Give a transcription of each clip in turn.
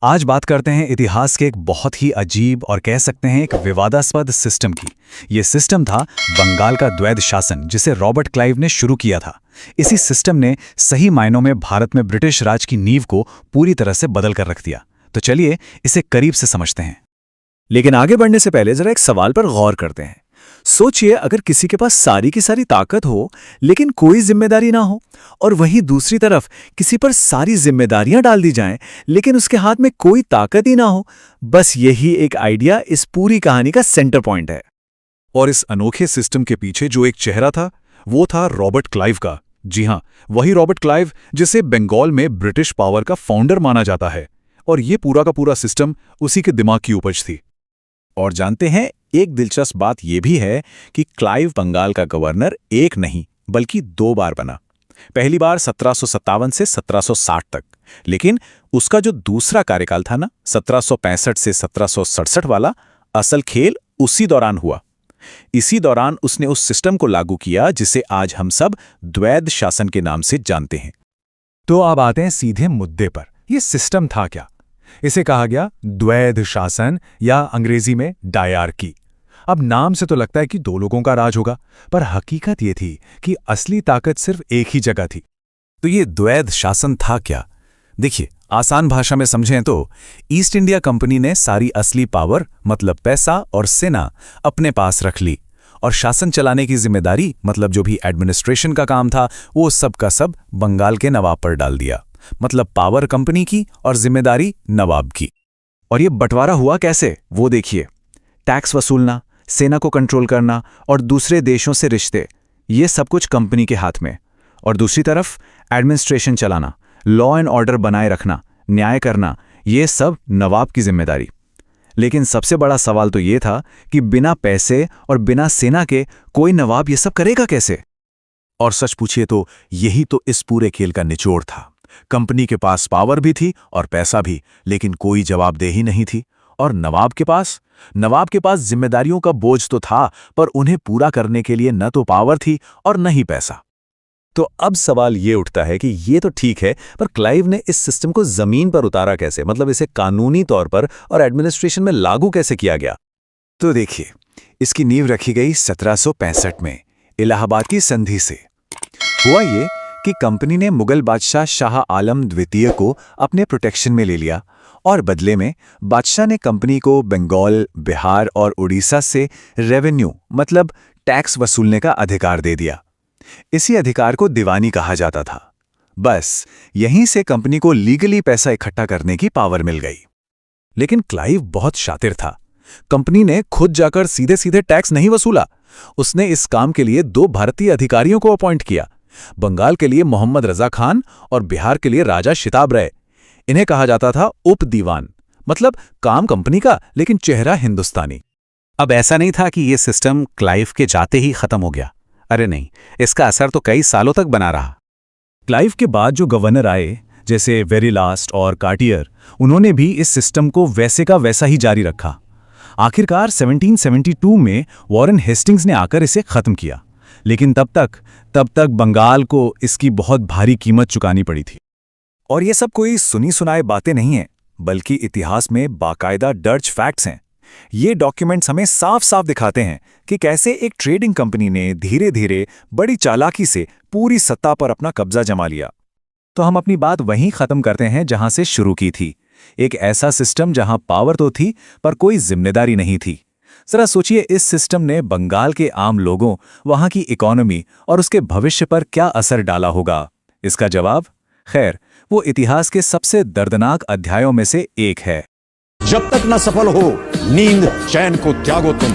आज बात करते हैं इतिहास के एक बहुत ही अजीब और कह सकते हैं एक विवादास्पद सिस्टम की। ये सिस्टम था बंगाल का द्वैध शासन, जिसे रॉबर्ट क्लाइव ने शुरू किया था। इसी सिस्टम ने सही मायनों में भारत में ब्रिटिश राज की नींव को पूरी तरह से बदल कर रख दिया। तो चलिए इसे करीब से समझते हैं। लेकिन आगे बढ़ने से पहले जरा एक सवाल पर गौर करते हैं। सोचिए, अगर किसी के पास सारी की सारी ताकत हो लेकिन कोई जिम्मेदारी ना हो, और वहीं दूसरी तरफ किसी पर सारी जिम्मेदारियां डाल दी जाएं लेकिन उसके हाथ में कोई ताकत ही ना हो। बस यही एक आइडिया इस पूरी कहानी का सेंटर पॉइंट है। और इस अनोखे सिस्टम के पीछे जो एक चेहरा था, वो था रॉबर्ट क्लाइव का। जी हां, वही रॉबर्ट क्लाइव जिसे बंगाल में ब्रिटिश पावर का फाउंडर माना जाता है। और ये पूरा का पूरा सिस्टम उसी के दिमाग की उपज थी। और जानते हैं, एक दिलचस्प बात यह भी है कि क्लाइव बंगाल का गवर्नर एक नहीं बल्कि 2 बार बना। पहली बार 1757 से 1760 तक, लेकिन उसका जो दूसरा कार्यकाल था ना, 1765 से 1767 वाला, असल खेल उसी दौरान हुआ। इसी दौरान उसने उस सिस्टम को लागू किया जिसे आज हम सब द्वैध शासन के नाम से जानते हैं। तो अब आते हैं सीधे मुद्दे पर। यह सिस्टम था क्या? इसे कहा गया द्वैध शासन या अंग्रेजी में डायरकी। अब नाम से तो लगता है कि 2 लोगों का राज होगा, पर हकीकत यह थी कि असली ताकत सिर्फ एक ही जगह थी। तो ये द्वैध शासन था क्या? देखिए, आसान भाषा में समझें तो ईस्ट इंडिया कंपनी ने सारी असली पावर, मतलब पैसा और सेना, अपने पास रख ली, और शासन चलाने की जिम्मेदारी, मतलब जो भी एडमिनिस्ट्रेशन का काम था, वो सब का सब बंगाल के नवाब पर डाल दिया। मतलब पावर कंपनी की और जिम्मेदारी नवाब की। और ये बंटवारा हुआ कैसे, वो देखिए। टैक्स वसूलना, सेना को कंट्रोल करना और दूसरे देशों से रिश्ते, ये सब कुछ कंपनी के हाथ में। और दूसरी तरफ एडमिनिस्ट्रेशन चलाना, लॉ एंड ऑर्डर बनाए रखना, न्याय करना, ये सब नवाब की जिम्मेदारी। लेकिन सबसे बड़ा सवाल तो ये था कि बिना पैसे और बिना सेना के कोई नवाब ये सब करेगा कैसे? और सच पूछिए तो यही तो इस पूरे खेल का निचोड़ था। कंपनी के पास पावर भी थी और पैसा भी, लेकिन कोई जवाबदेही नहीं थी। और नवाब के पास जिम्मेदारियों का बोझ तो था, पर उन्हें पूरा करने के लिए न तो पावर थी और न ही पैसा। तो अब सवाल ये उठता है कि ये तो ठीक है, पर क्लाइव ने इस सिस्टम को जमीन पर उतारा कैसे? मतलब इसे कानूनी तौर पर और एडमिनिस्ट्रेशन में लागू कैसे किया गया? तो देखिए, इसकी नींव रखी गई 1765 में इलाहाबाद की संधि से। हुआ ये कि कंपनी ने मुगल बादशाह शाह आलम द्वितीय को अपने प्रोटेक्शन में ले लिया, और बदले में बादशाह ने कंपनी को बंगाल, बिहार और उड़ीसा से रेवेन्यू, मतलब टैक्स वसूलने का अधिकार दे दिया। इसी अधिकार को दीवानी कहा जाता था। बस यहीं से कंपनी को लीगली पैसा इकट्ठा करने की पावर मिल गई। लेकिन क्लाइव बहुत शातिर था। कंपनी ने खुद जाकर सीधे सीधे टैक्स नहीं वसूला। उसने इस काम के लिए 2 भारतीय अधिकारियों को अपॉइंट किया। बंगाल के लिए मोहम्मद रजा खान और बिहार के लिए राजा शिताब रय। इन्हें कहा जाता था उप दीवान, मतलब काम कंपनी का लेकिन चेहरा हिंदुस्तानी। अब ऐसा नहीं था कि यह सिस्टम क्लाइव के जाते ही खत्म हो गया। अरे नहीं, इसका असर तो कई सालों तक बना रहा। क्लाइव के बाद जो गवर्नर आए, जैसे वेरीलास्ट और कार्टियर, उन्होंने भी इस सिस्टम को वैसे का वैसा ही जारी रखा। आखिरकार 1772 में वॉरेन हेस्टिंग्स ने आकर इसे खत्म किया, लेकिन तब तक बंगाल को इसकी बहुत भारी कीमत चुकानी पड़ी थी। और ये सब कोई सुनी सुनाए बातें नहीं हैं, बल्कि इतिहास में बाकायदा दर्ज फैक्ट्स हैं। ये डॉक्यूमेंट्स हमें साफ साफ दिखाते हैं कि कैसे एक ट्रेडिंग कंपनी ने धीरे धीरे बड़ी चालाकी से पूरी सत्ता पर अपना कब्जा जमा लिया। तो हम अपनी बात वहीं खत्म करते हैं जहां से शुरू की थी। एक ऐसा सिस्टम जहां पावर तो थी पर कोई जिम्मेदारी नहीं थी। जरा सोचिए, इस सिस्टम ने बंगाल के आम लोगों, वहां की इकोनॉमी और उसके भविष्य पर क्या असर डाला होगा? इसका जवाब, खैर, वो इतिहास के सबसे दर्दनाक अध्यायों में से एक है। जब तक न सफल हो नींद चैन को त्यागो तुम।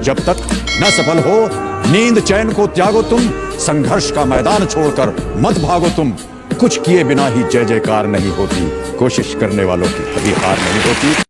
जब तक न सफल हो नींद चैन को त्यागो तुम। संघर्ष का मैदान छोड़कर मत भागो तुम। कुछ किए बिना ही जय जयकार नहीं होती। कोशिश करने वालों की कभी हार नहीं होती।